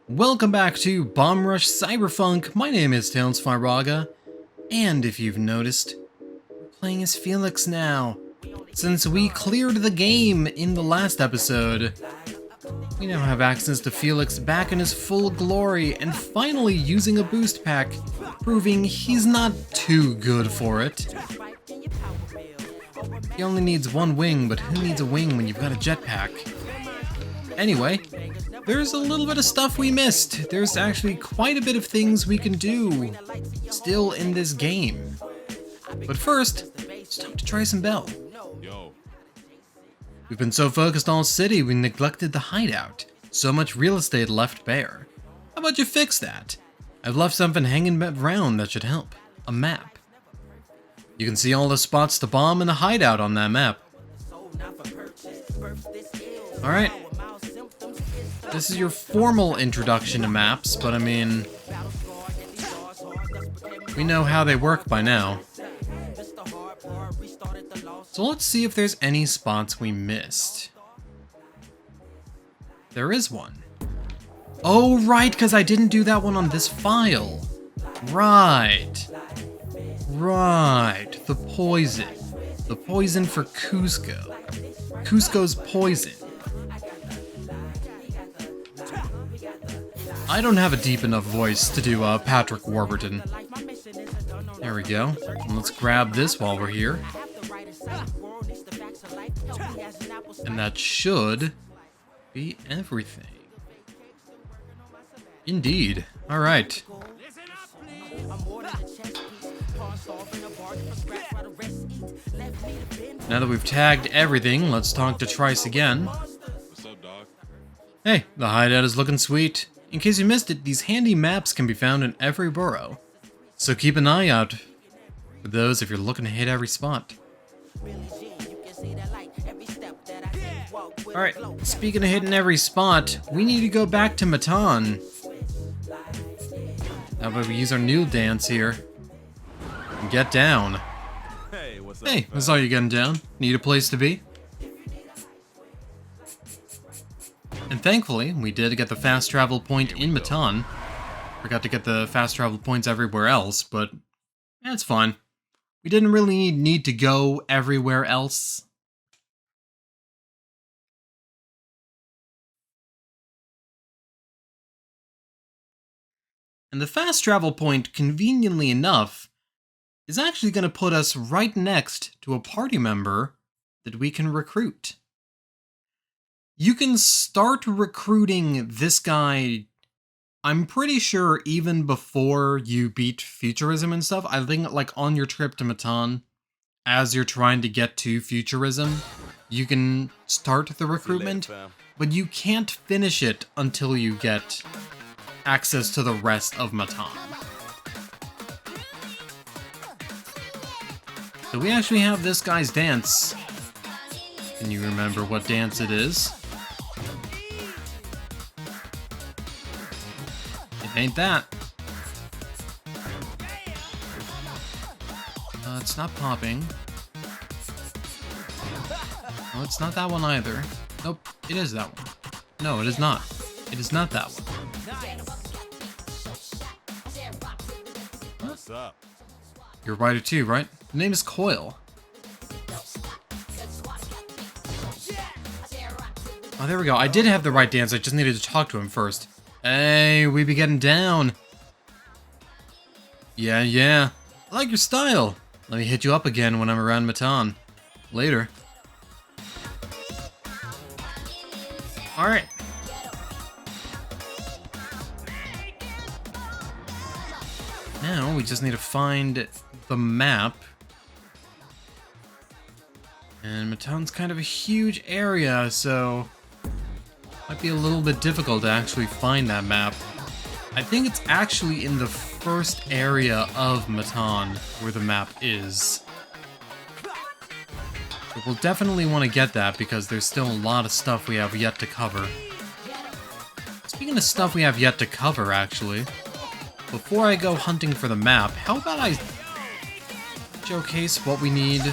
Welcome back to Bomb Rush Cyberfunk. My name is Tails Faraga, and if you've noticed, we're playing as Felix now. Since we cleared the game in the last episode, we now have access to Felix back in his full glory and finally using a boost pack, proving he's not too good for it. He only needs one wing, but who needs a wing when you've got a jetpack? Anyway, there's a little bit of stuff we missed. There's actually quite a bit of things we can do still in this game. But first, it's time to try some Bell. We've been so focused on the city, we neglected the hideout. So much real estate left bare. How about you fix that? I've left something hanging around that should help. A map. You can see all the spots to bomb in the hideout on that map. Alright. This is your formal introduction to maps, but I mean, we know how they work by now. So let's see if there's any spots we missed. There is one. Oh, right, because I didn't do that one on this file. Right. Right. The poison. The poison for Cusco. Cusco's poison. I don't have a deep enough voice to do Patrick Warburton. There we go. And let's grab this while we're here. And that should be everything. Indeed. Alright. Now that we've tagged everything, let's talk to Trice again. What's up, dog? Hey, the hideout is looking sweet. In case you missed it, these handy maps can be found in every borough. So keep an eye out for those if you're looking to hit every spot. Alright, speaking of hitting every spot, we need to go back to Mataan. How about we use our new dance here? And get down. Hey, what's up? Hey, I saw you getting down. Need a place to be? And thankfully, we did get the fast travel point in Mataan. Forgot to get the fast travel points everywhere else, but that's fine. We didn't really need to go everywhere else. And the fast travel point, conveniently enough, is actually going to put us right next to a party member that we can recruit. You can start recruiting this guy, I'm pretty sure, even before you beat Futurism and stuff. I think, like, on your trip to Mataan, as you're trying to get to Futurism, you can start the recruitment, but you can't finish it until you get access to the rest of Mataan. So we actually have this guy's dance. Can you remember what dance it is? It ain't that. It's not popping. No, it's not that one either. Nope, it is that one. No, it is not. It is not that one. What's up? You're a writer too, right? The name is Coil. Oh, there we go. I did have the right dance. I just needed to talk to him first. Hey, we be getting down. Yeah. I like your style. Let me hit you up again when I'm around Mataan. Later. Alright. Now, we just need to find the map. And Mataan's kind of a huge area, so might be a little bit difficult to actually find that map. I think it's actually in the first area of Mataan where the map is. But we'll definitely want to get that because there's still a lot of stuff we have yet to cover. Speaking of stuff we have yet to cover, actually, before I go hunting for the map, how about I showcase what we need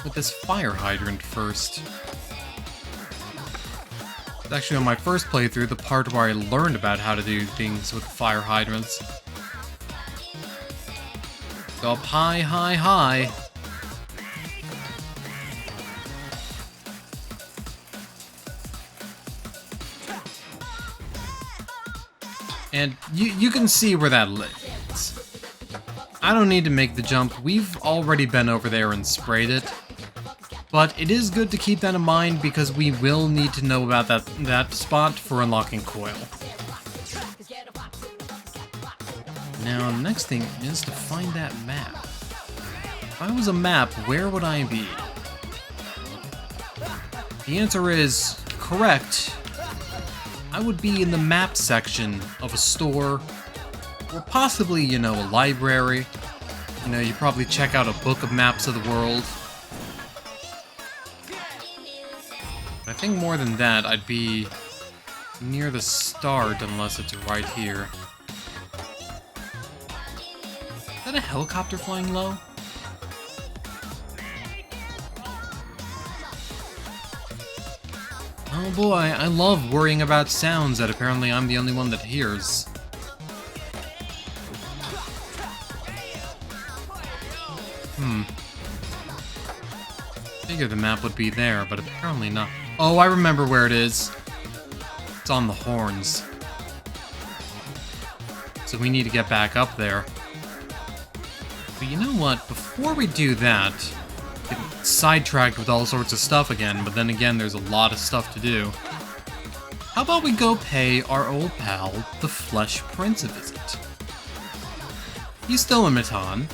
with this fire hydrant first? actually on my first playthrough, the part where I learned about how to do things with fire hydrants. Go up high, high, high. And you can see where that leads. I don't need to make the jump. We've already been over there and sprayed it. But it is good to keep that in mind because we will need to know about that spot for unlocking Coil. Now, the next thing is to find that map. If I was a map, where would I be? The answer is correct. I would be in the map section of a store, or possibly, you know, a library. You know, you probably check out a book of maps of the world. I think more than that, I'd be near the start, unless it's right here. Is that a helicopter flying low? Oh boy, I love worrying about sounds that apparently I'm the only one that hears. Figured the map would be there, but apparently not. Oh, I remember where it is. It's on the horns. So we need to get back up there. But you know what? Before we do that, get sidetracked with all sorts of stuff again, but then again, there's a lot of stuff to do. How about we go pay our old pal, the Flesh Prince, a visit? He's still in Mataan.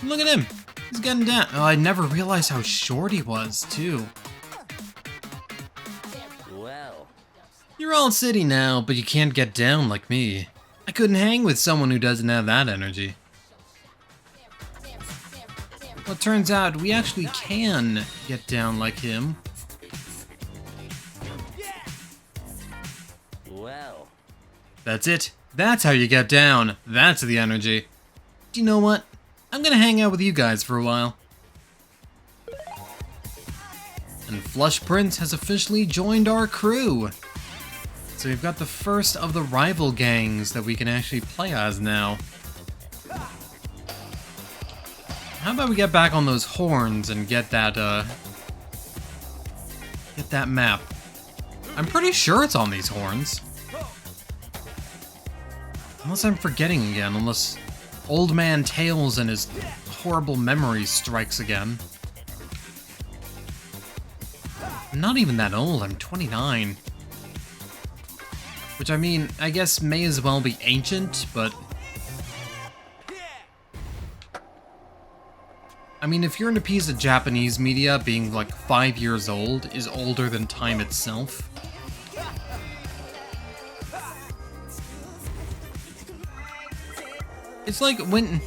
Look at him! He's getting down. Oh, I never realized how short he was, too. Well, You're all city now, but you can't get down like me. I couldn't hang with someone who doesn't have that energy. Well, it turns out we actually can get down like him. well. That's it. That's how you get down. That's the energy. Do you know what? I'm gonna hang out with you guys for a while. And Flush Prince has officially joined our crew. So we've got the first of the rival gangs that we can actually play as now. How about we get back on those horns and get that map. I'm pretty sure it's on these horns. Unless I'm forgetting again, unless Old Man Tails and his horrible memory strikes again. I'm not even that old, I'm 29. Which, I mean, I guess may as well be ancient, but... I mean, if you're in a piece of Japanese media, being like 5 years old is older than time itself. It's like when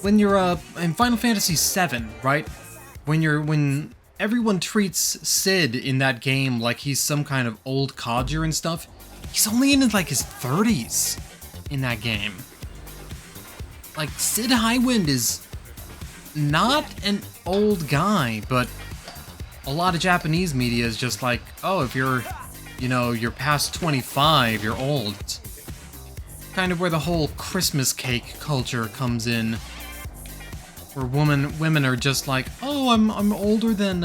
you're in Final Fantasy VII, right? When everyone treats Sid in that game like he's some kind of old codger and stuff. He's only in like his 30s in that game. Like Sid Highwind is not an old guy, but a lot of Japanese media is just like, oh, if you're, you know, you're past 25, you're old. It's kind of where the whole Christmas cake culture comes in, where women are just like, oh, I'm older than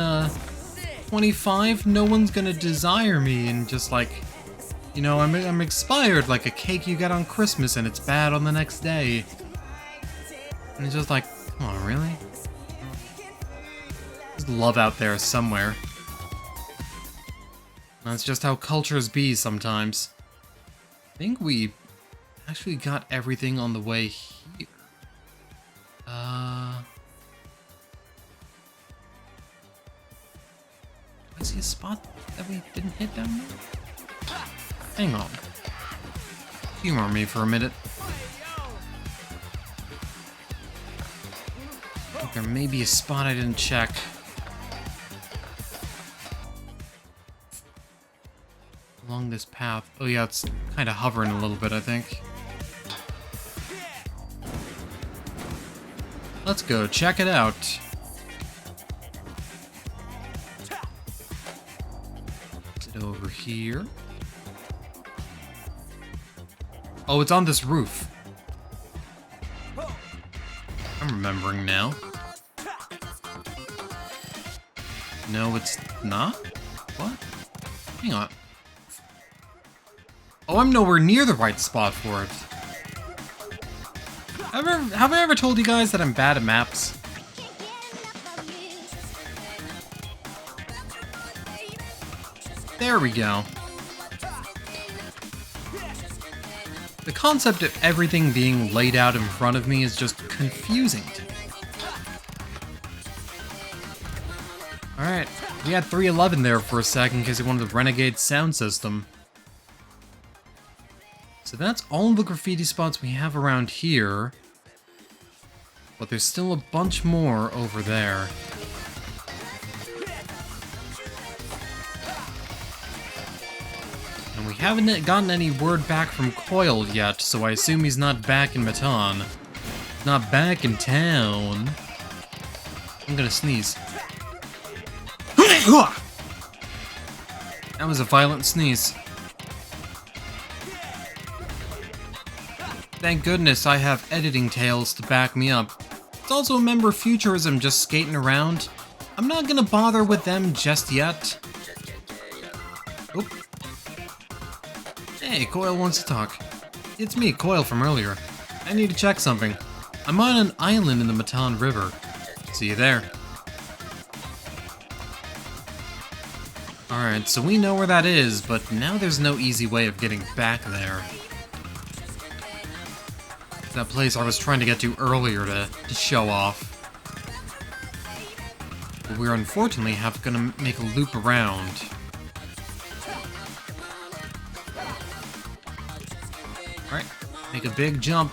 25, no one's gonna desire me, and just like, you know, I'm expired like a cake you get on Christmas and it's bad on the next day. And it's just like, come on, really? There's love out there somewhere. That's just how cultures be sometimes. I think we actually got everything on the way here. I see a spot that we didn't hit down there? Hang on. Humor me for a minute. I think there may be a spot I didn't check. Along this path. Oh yeah, it's kind of hovering a little bit, I think. Let's go check it out. Over here. Oh, it's on this roof. I'm remembering now. No, it's not? What? Hang on. Oh, I'm nowhere near the right spot for it. Have I ever told you guys that I'm bad at maps? There we go. The concept of everything being laid out in front of me is just confusing to me. Alright, we had 311 there for a second because he wanted the Renegade sound system. So that's all the graffiti spots we have around here. But there's still a bunch more over there. And we haven't gotten any word back from Coil yet, so I assume he's not back in Mataan. Not back in town. I'm gonna sneeze. That was a violent sneeze. Thank goodness I have editing tales to back me up. It's also a member of Futurism just skating around. I'm not gonna bother with them just yet. Oop. Hey, Coil wants to talk. It's me, Coil from earlier. I need to check something. I'm on an island in the Mataan River. See you there. Alright, so we know where that is, but now there's no easy way of getting back there. That place I was trying to get to earlier to show off. But we're unfortunately gonna make a loop around. Alright, make a big jump.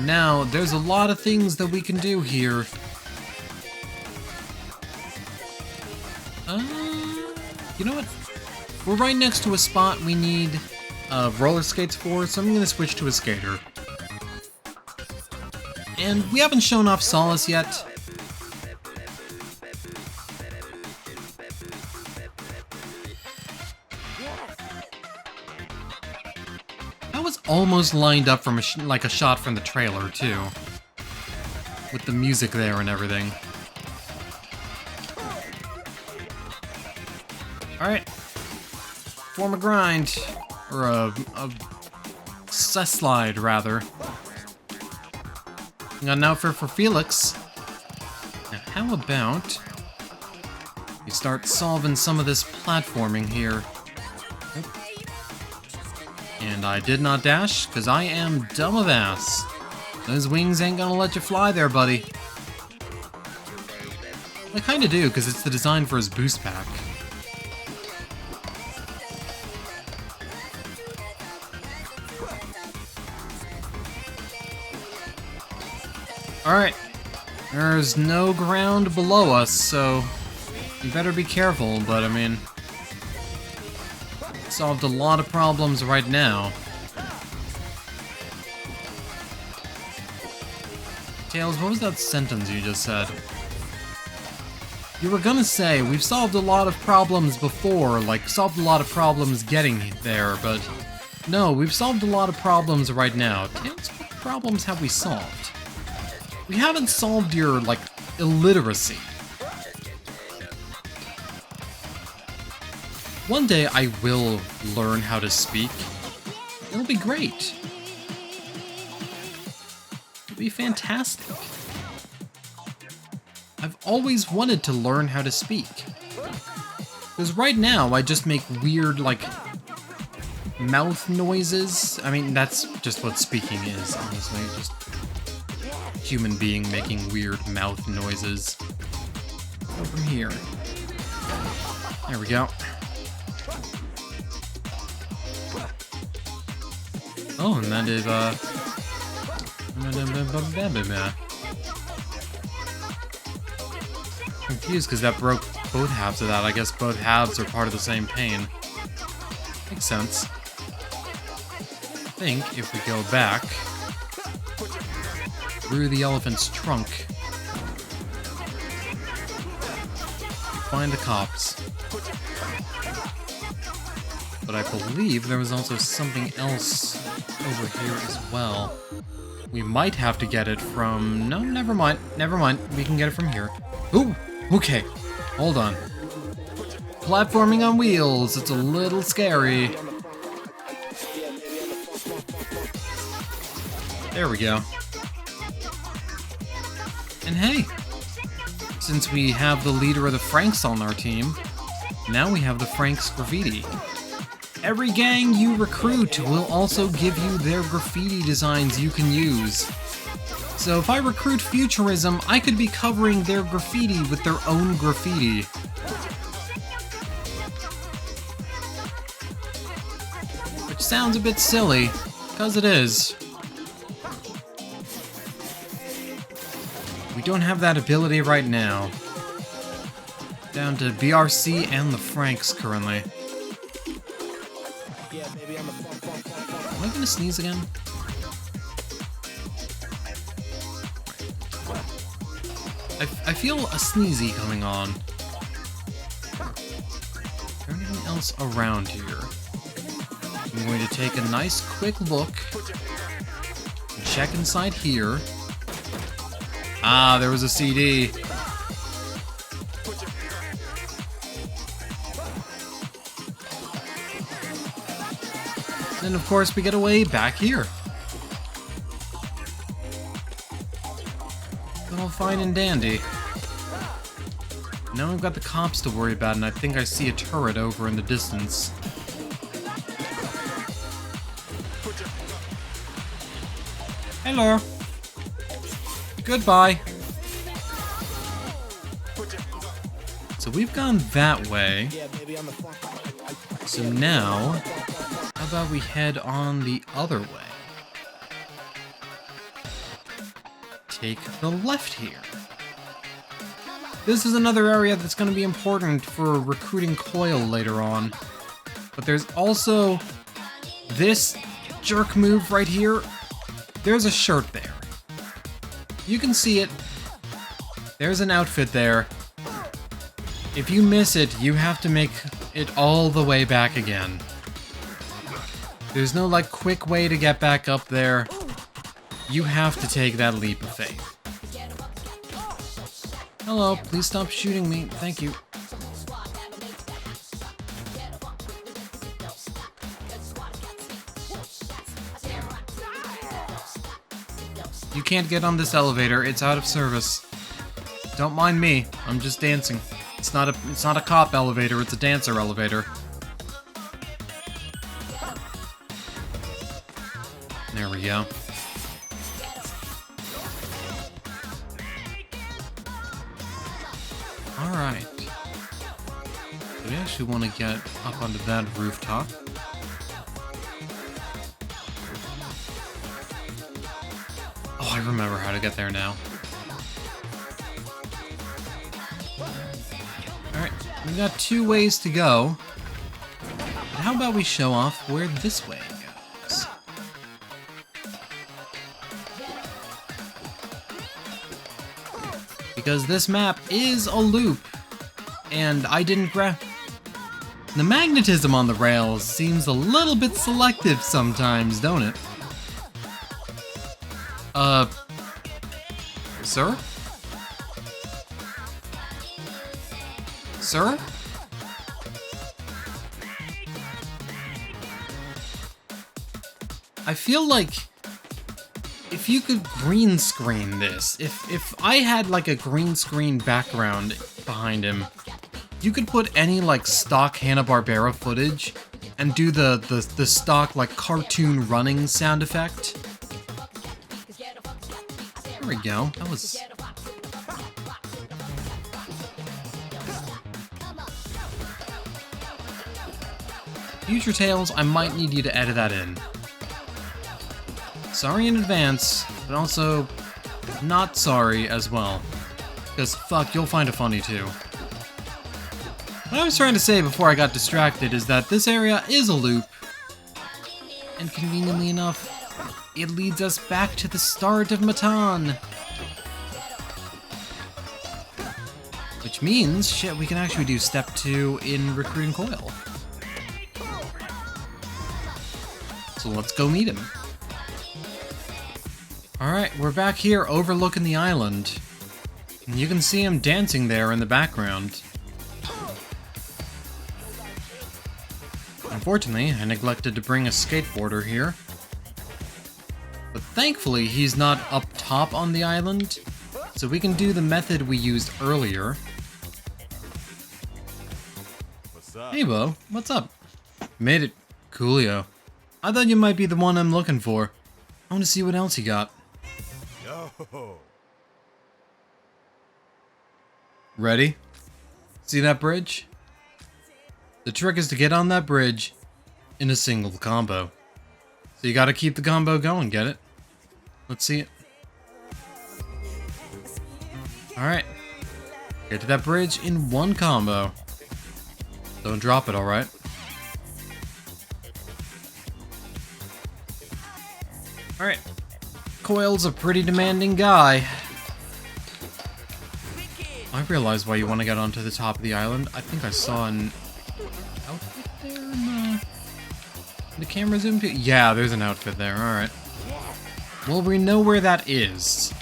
Now, there's a lot of things that we can do here. You know what? We're right next to a spot we need roller skates for, so I'm gonna switch to a skater. And we haven't shown off Solace yet. That was almost lined up from like a shot from the trailer, too. With the music there and everything. Alright. Form a grind. Or a slide, rather. Got an outfit for Felix. Now, how about we start solving some of this platforming here? Oop. And I did not dash, because I am dumb of ass. Those wings ain't gonna let you fly there, buddy. I kinda do, because it's the design for his boost pack. Alright, there's no ground below us, so you better be careful, but I mean, solved a lot of problems right now. Tails, what was that sentence you just said? You were gonna say, we've solved a lot of problems before, like solved a lot of problems getting there, but no, we've solved a lot of problems right now. Tails, what problems have we solved? We haven't solved your, like, illiteracy. One day I will learn how to speak. It'll be great. It'll be fantastic. I've always wanted to learn how to speak. Because right now I just make weird, like, mouth noises. I mean, that's just what speaking is, honestly. Just human being making weird mouth noises. Go from here. There we go. Oh, and that is, confused because that broke both halves of that. I guess both halves are part of the same pane. Makes sense. I think if we go back through the elephant's trunk. find the cops. But I believe there was also something else over here as well. We might have to get it from... No, never mind. Never mind. We can get it from here. Ooh! Okay. Hold on. Platforming on wheels. It's a little scary. There we go. And hey! Since we have the leader of the Franks on our team, now we have the Franks graffiti. Every gang you recruit will also give you their graffiti designs you can use. So if I recruit Futurism, I could be covering their graffiti with their own graffiti. Which sounds a bit silly, because it is. We don't have that ability right now. Down to BRC and the Franks currently. Am I gonna sneeze again? I feel a sneezy coming on. Is there anything else around here? I'm going to take a nice quick look and check inside here. Ah, there was a CD. And of course we get away back here. All fine and dandy. Now we've got the cops to worry about, and I think I see a turret over in the distance. Hello. Goodbye. So we've gone that way. So now, how about we head on the other way? Take the left here. This is another area that's going to be important for recruiting Coil later on. But there's also this jerk move right here. There's a shirt there. You can see it. There's an outfit there. If you miss it, you have to make it all the way back again. There's no, like, quick way to get back up there. You have to take that leap of faith. Hello, please stop shooting me. Thank you. You can't get on this elevator. It's out of service. Don't mind me. I'm just dancing. It's not a cop elevator. It's a dancer elevator. There we go. Alright. We actually want to get up onto that rooftop. Oh, I remember how to get there now. Alright, we got 2 ways to go. But how about we show off where this way goes? Because this map is a loop, and I didn't grab... The magnetism on the rails seems a little bit selective sometimes, don't it? Sir? Sir? I feel like if you could green screen this, if I had like a green screen background behind him, you could put any like stock Hanna-Barbera footage and do the stock like cartoon running sound effect. There we go. That was... Future Tales, I might need you to edit that in. Sorry in advance, but also not sorry as well. Because fuck, you'll find it funny too. What I was trying to say before I got distracted is that this area is a loop. And conveniently enough, it leads us back to the start of Mataan. Which Which means, shit, we can actually do step 2 in recruiting Coil. So let's go meet him. Alright, we're back here overlooking the island. And you can see him dancing there in the background. Unfortunately, I neglected to bring a skateboarder here. But thankfully, he's not up top on the island, so we can do the method we used earlier. What's up? Hey, Bo, what's up? Made it. Coolio. I thought you might be the one I'm looking for. I want to see what else you got. Yo. Ready? See that bridge? The trick is to get on that bridge in a single combo. So you gotta keep the combo going, get it? Let's see it. Alright. Get to that bridge in one combo. Don't drop it, alright? Alright. Coil's a pretty demanding guy. I realize why you want to get onto the top of the island. I think I saw an outfit there in the camera zoom to. Yeah, there's an outfit there. Alright. Well, we know where that is.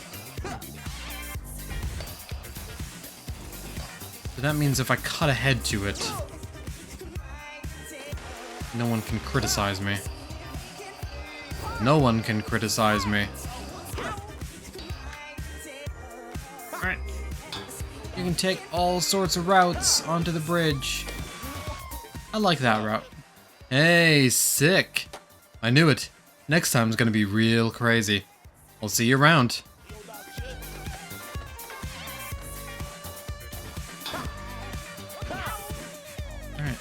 So that means if I cut ahead to it, no one can criticize me. No one can criticize me. Alright. You can take all sorts of routes onto the bridge. I like that route. Hey, sick. I knew it. Next time's gonna be real crazy. I'll see you around. Alright.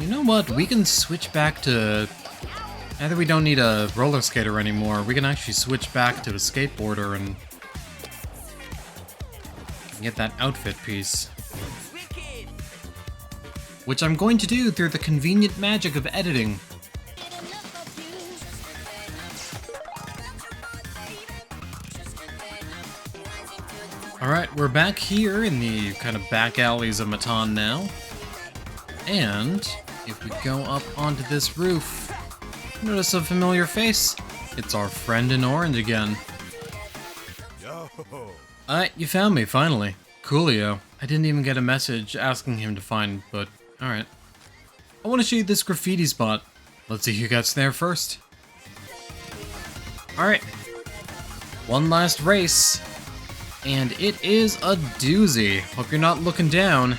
You know what? We can switch back to... Either we don't need a roller skater anymore, we can actually switch back to a skateboarder and get that outfit piece. Which I'm going to do through the convenient magic of editing. Alright, we're back here in the kind of back alleys of Mataan now. And if we go up onto this roof, notice a familiar face. It's our friend in orange again. Yo. Alright, you found me, finally. Coolio. I didn't even get a message asking him to find, but alright. I want to show you this graffiti spot. Let's see who gets there first. Alright. One last race. And it is a doozy. Hope you're not looking down.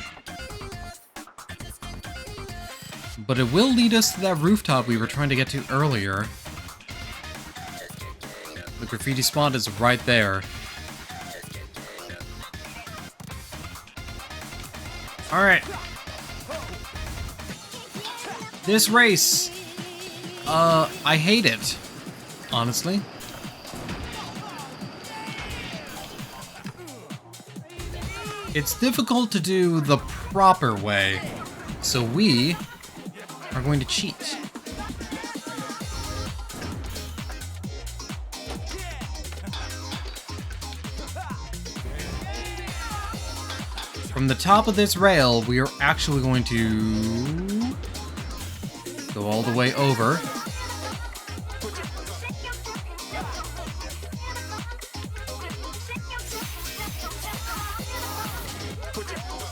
But it will lead us to that rooftop we were trying to get to earlier. The graffiti spot is right there. Alright. This race, I hate it, honestly. It's difficult to do the proper way, so we are going to cheat. From the top of this rail, we are actually going to go all the way over.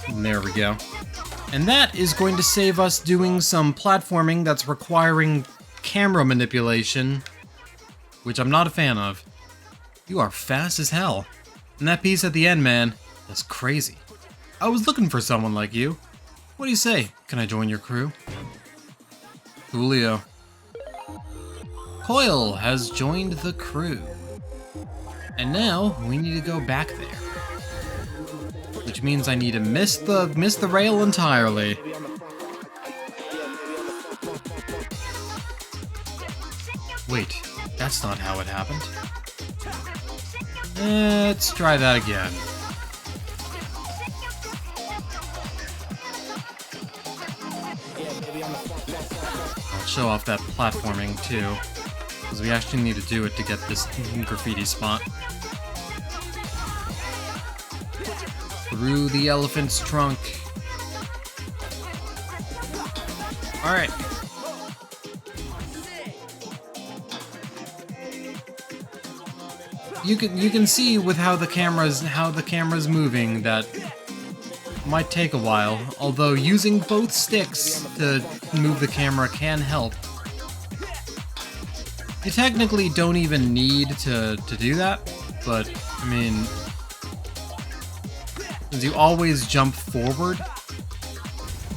And there we go. And that is going to save us doing some platforming that's requiring camera manipulation, which I'm not a fan of. You are fast as hell. And that piece at the end, man, that's crazy. I was looking for someone like you. What do you say? Can I join your crew? Julio. Coil has joined the crew. And now we need to go back there. Which means I need to miss the rail entirely. Wait, that's not how it happened. Let's try that again. I'll show off that platforming too, because we actually need to do it to get this graffiti spot. through the elephant's trunk. Alright. You can see with how the camera's moving that might take a while, although using both sticks to move the camera can help. You technically don't even need to do that, but I mean, since you always jump forward,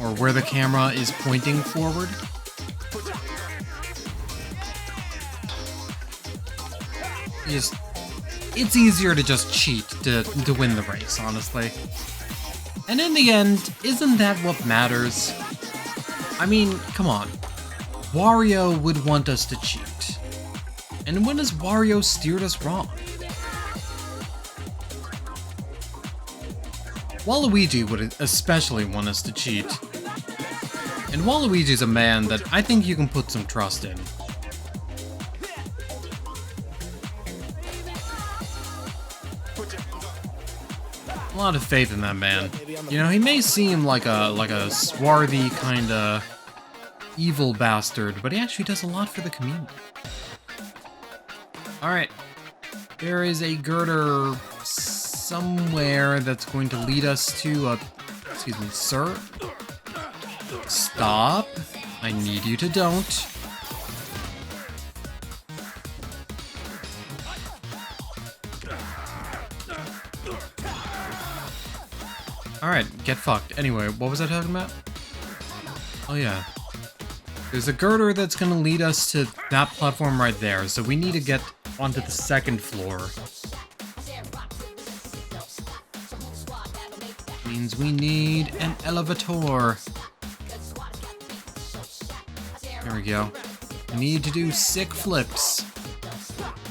or where the camera is pointing forward, it's easier to just cheat to win the race, honestly. And in the end, isn't that what matters? I mean, come on. Wario would want us to cheat. And when has Wario steered us wrong? Waluigi would especially want us to cheat. And Waluigi's a man that I think you can put some trust in. A lot of faith in that man. You know, he may seem like a swarthy kinda evil bastard, but he actually does a lot for the community. Alright. There is a girder somewhere that's going to lead us to excuse me, sir? Stop. I need you to don't. Alright, get fucked. Anyway, what was I talking about? Oh yeah. There's a girder that's gonna lead us to that platform right there, so we need to get onto the second floor. Means we need an elevator. There we go. We need to do sick flips.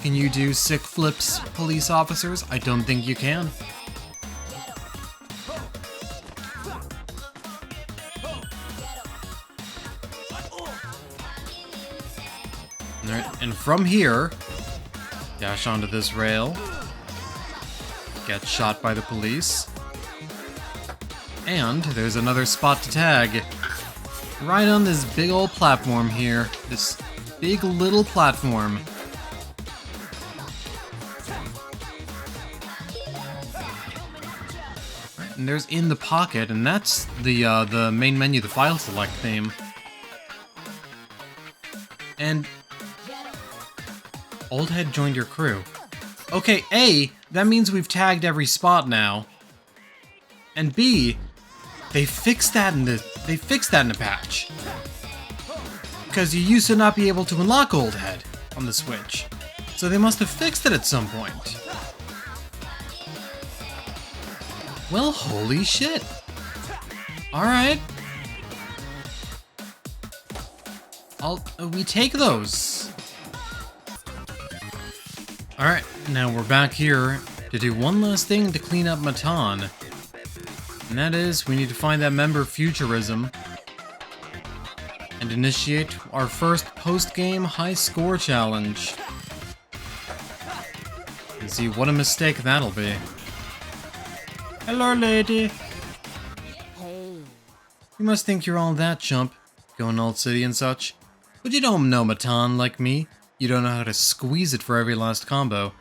Can you do sick flips, police officers? I don't think you can. Alright, and from here, dash onto this rail, get shot by the police, and there's another spot to tag. Right on this big old platform here. This big little platform. Right, and there's in the pocket, and that's the main menu, the file select theme. And Old Head joined your crew. Okay, A, that means we've tagged every spot now. And B, they fixed that in the patch. Because you used to not be able to unlock Old Head on the Switch. So they must have fixed it at some point. Well, holy shit. Alright. We take those. Alright, now we're back here to do one last thing to clean up Mataan. And that is, we need to find that member Futurism and initiate our first post-game high score challenge. And see what a mistake that'll be. Hello, lady. Hey. You must think you're all that, chump, going Old City and such. But you don't know Mataan like me. You don't know how to squeeze it for every last combo.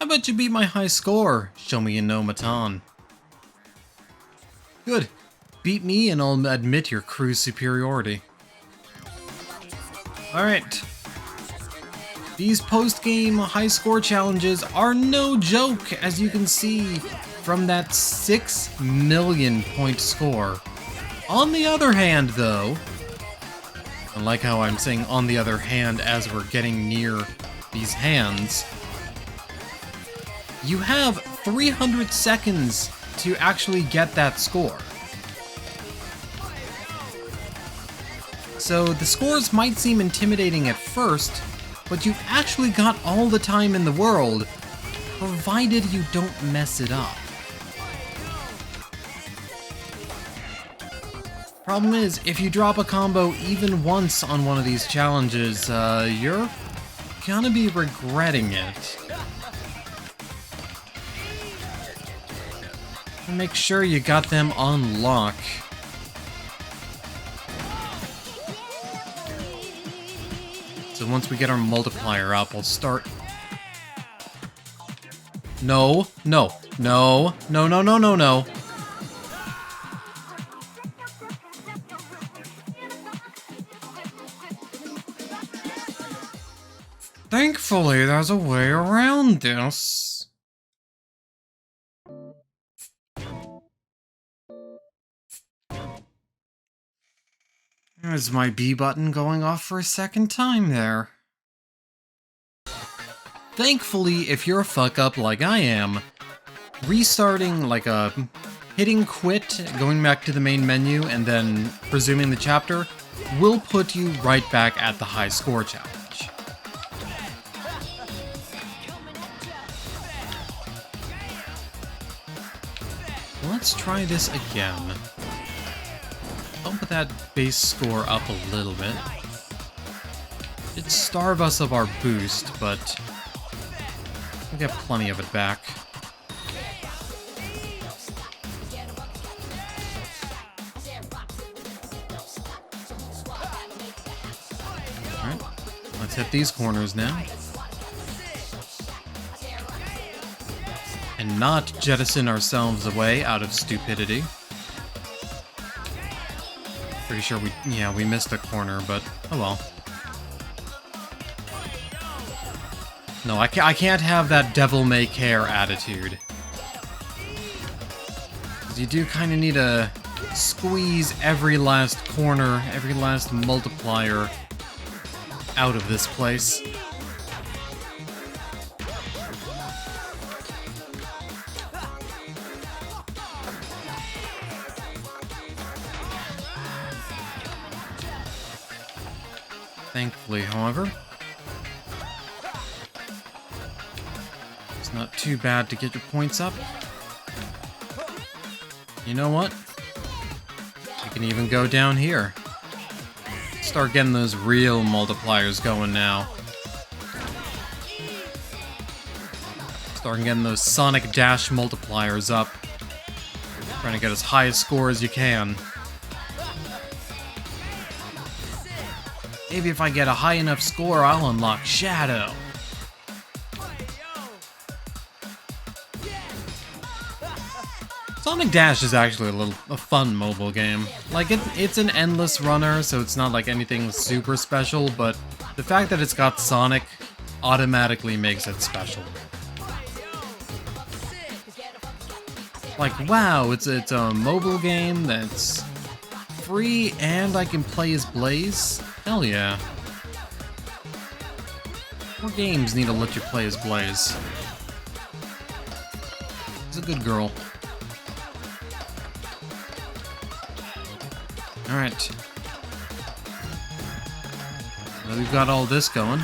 How about you beat my high score? Show me you know Mataan. Good. Beat me and I'll admit your crew's superiority. Alright. These post-game high score challenges are no joke, as you can see from that 6 million point score. On the other hand, though, I like how I'm saying on the other hand as we're getting near these hands, you have 300 seconds to actually get that score. So the scores might seem intimidating at first, but you've actually got all the time in the world, provided you don't mess it up. Problem is, if you drop a combo even once on one of these challenges, you're gonna be regretting it. Make sure you got them on lock. So once we get our multiplier up, we'll start... No, no, no, no, no, no, no, no. Thankfully, there's a way around this. There's my B button going off for a second time there. Thankfully, if you're a fuck up like I am, restarting like hitting quit, going back to the main menu, and then resuming the chapter will put you right back at the high score challenge. Let's try this again. Bump that base score up a little bit. It'd starve us of our boost, but we'll get plenty of it back. Alright, let's hit these corners now. And not jettison ourselves away out of stupidity. Pretty sure we missed a corner, but oh well. No, I can't have that devil may care attitude. 'Cause you do kind of need to squeeze every last corner, every last multiplier out of this place. Thankfully, however, it's not too bad to get your points up. You know what? You can even go down here. Start getting those real multipliers going now. Start getting those Sonic Dash multipliers up. Trying to get as high a score as you can. Maybe if I get a high enough score, I'll unlock Shadow. Sonic Dash is actually a fun mobile game. Like, it's an endless runner, so it's not like anything super special, but the fact that it's got Sonic automatically makes it special. Like, wow, it's a mobile game that's free and I can play as Blaze? Hell yeah. More games need to let you play as Blaze. She's a good girl. Alright. Well, we've got all this going.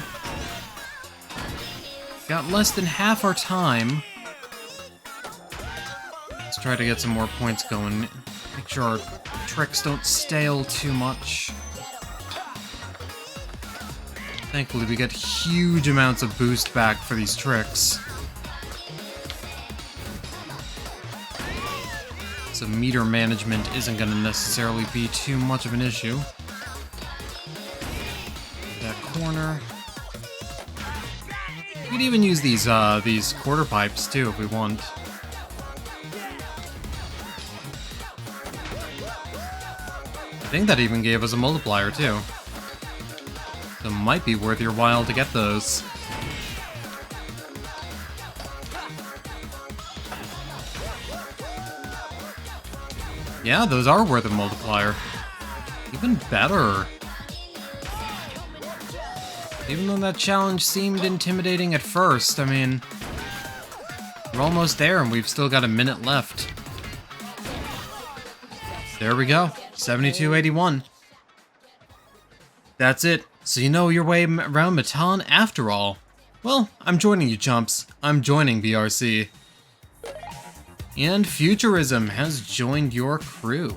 Got less than half our time. Let's try to get some more points going. Make sure our tricks don't stale too much. Thankfully, we get huge amounts of boost back for these tricks. So meter management isn't going to necessarily be too much of an issue. That corner. We could even use these quarter pipes too if we want. I think that even gave us a multiplier too. So it might be worth your while to get those. Yeah, those are worth a multiplier. Even better. Even though that challenge seemed intimidating at first, I mean, we're almost there and we've still got a minute left. There we go, 7281. That's it. So you know your way around Mataan after all. Well, I'm joining you, chumps. I'm joining VRC. And Futurism has joined your crew.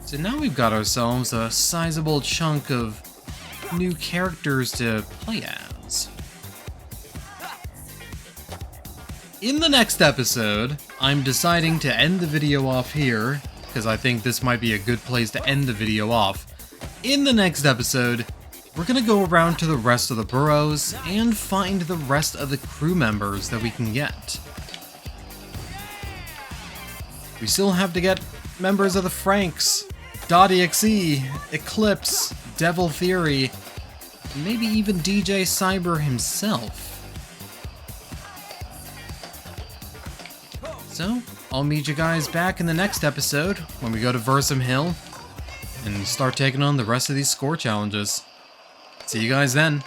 So now we've got ourselves a sizable chunk of new characters to play as. In the next episode, I'm deciding to end the video off here, because I think this might be a good place to end the video off. In the next episode, we're gonna go around to the rest of the boroughs and find the rest of the crew members that we can get. We still have to get members of the Franks, .exe, Eclipse, Devil Theory, and maybe even DJ Cyber himself. So, I'll meet you guys back in the next episode when we go to Versum Hill and start taking on the rest of these score challenges. See you guys then.